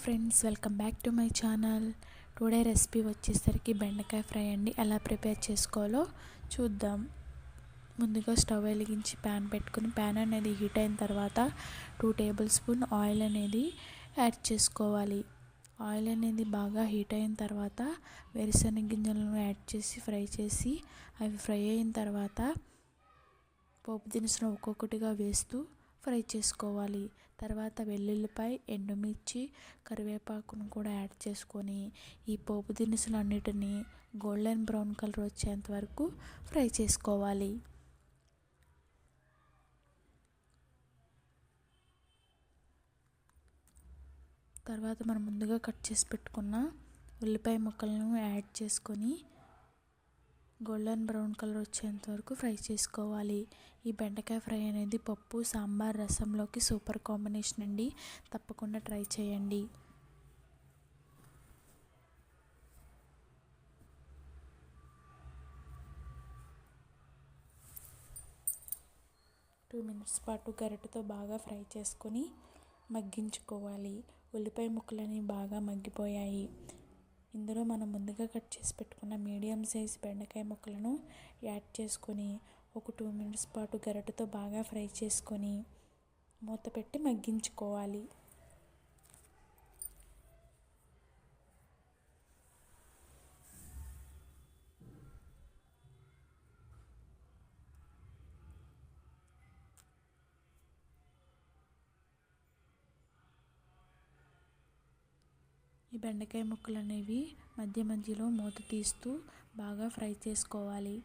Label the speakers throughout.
Speaker 1: Friends, welcome back to my channel. Today recipe వచ్చేసరికి బెండకాయ fry అండి. ఎలా ప్రిపేర్ చేసుకోవాలో చూద్దాం. ముందుగా స్టవ్ వెలిగించి ప్యాన్ పెట్టుకుని ప్యాన్ అనేది హీట్ అయిన తర్వాత 2 టేబుల్ స్పూన్ ఆయిల్ అనేది యాడ్ చేసుకోవాలి. ఆయిల్ అనేది బాగా హీట్ అయిన తర్వాత వేరుశనగ గింజలను యాడ్ చేసి ఫ్రై చేసి అవి ఫ్రై అయిన తర్వాత పోపు దినుసులు ఒక్కొక్కటిగా వేస్తూ ఫ్రై చేసుకోవాలి. తర్వాత వెల్లుల్లిపాయ, ఎండుమిర్చి, కరివేపాకును కూడా యాడ్ చేసుకొని ఈ పోపు దినుసులు అన్నిటినీ గోల్డెన్ బ్రౌన్ కలర్ వచ్చేంత వరకు ఫ్రై చేసుకోవాలి. తర్వాత మనం ముందుగా కట్ చేసి పెట్టుకున్న ఉల్లిపాయ ముక్కలను యాడ్ చేసుకొని గోల్డెన్ బ్రౌన్ కలర్ వచ్చేంత వరకు ఫ్రై చేసుకోవాలి. ఈ బెండకాయ ఫ్రై అనేది పప్పు, సాంబార్, రసంలోకి సూపర్ కాంబినేషన్ అండి. తప్పకుండా ట్రై చేయండి. టూ మినిట్స్ పాటు గరిటెతో బాగా ఫ్రై చేసుకొని మగ్గించుకోవాలి. ఉల్లిపాయ ముక్కలని బాగా మగ్గిపోయాయి. ఇందులో మనం ముందుగా కట్ చేసి పెట్టుకున్న మీడియం సైజ్ బెండకాయ ముక్కలను యాడ్ చేసుకొని ఒక 2 మినిట్స్ పాటు గరిటెతో బాగా ఫ్రై చేసుకొని మూత పెట్టి మగ్గించుకోవాలి. ఈ బెండకాయ ముక్కలు అనేవి మధ్య మధ్యలో మూత తీస్తూ బాగా ఫ్రై చేసుకోవాలి.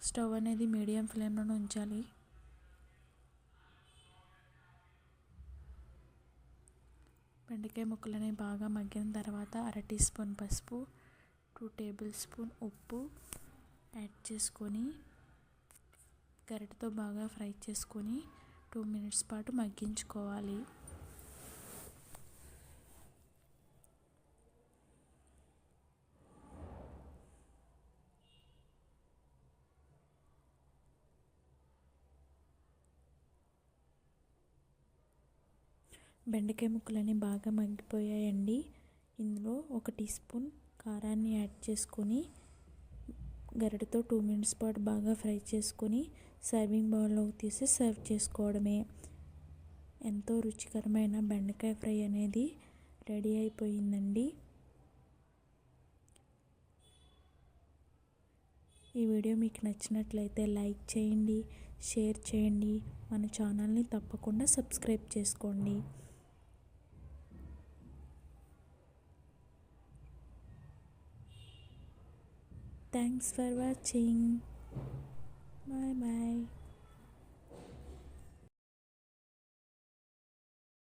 Speaker 1: స్టవ్ అనేది మీడియం ఫ్లేమ్లో ఉంచాలి. బెండకాయ ముక్కలని బాగా మగ్గిన తర్వాత 1/2 టీ స్పూన్ పసుపు, 2 టేబుల్ స్పూన్ ఉప్పు యాడ్ చేసుకొని గరిటెతో బాగా ఫ్రై చేసుకొని 2 మినిట్స్ పాటు మగ్గించుకోవాలి. బెండకాయ ముక్కలని బాగా మగ్గిపోయాయండి. ఇందులో 1 టీ స్పూన్ కారాన్ని యాడ్ చేసుకొని గరిటెతో 2 మినిట్స్ పాటు బాగా ఫ్రై చేసుకొని సర్వింగ్ బౌల్లోకి తీసి సర్వ్ చేసుకోవడమే. ఎంతో రుచికరమైన బెండకాయ ఫ్రై అనేది రెడీ అయిపోయిందండి. ఈ వీడియో మీకు నచ్చినట్లయితే లైక్ చేయండి, షేర్ చేయండి, మన ఛానల్ని తప్పకుండా సబ్స్క్రైబ్ చేసుకోండి. Thanks for watching. Bye bye.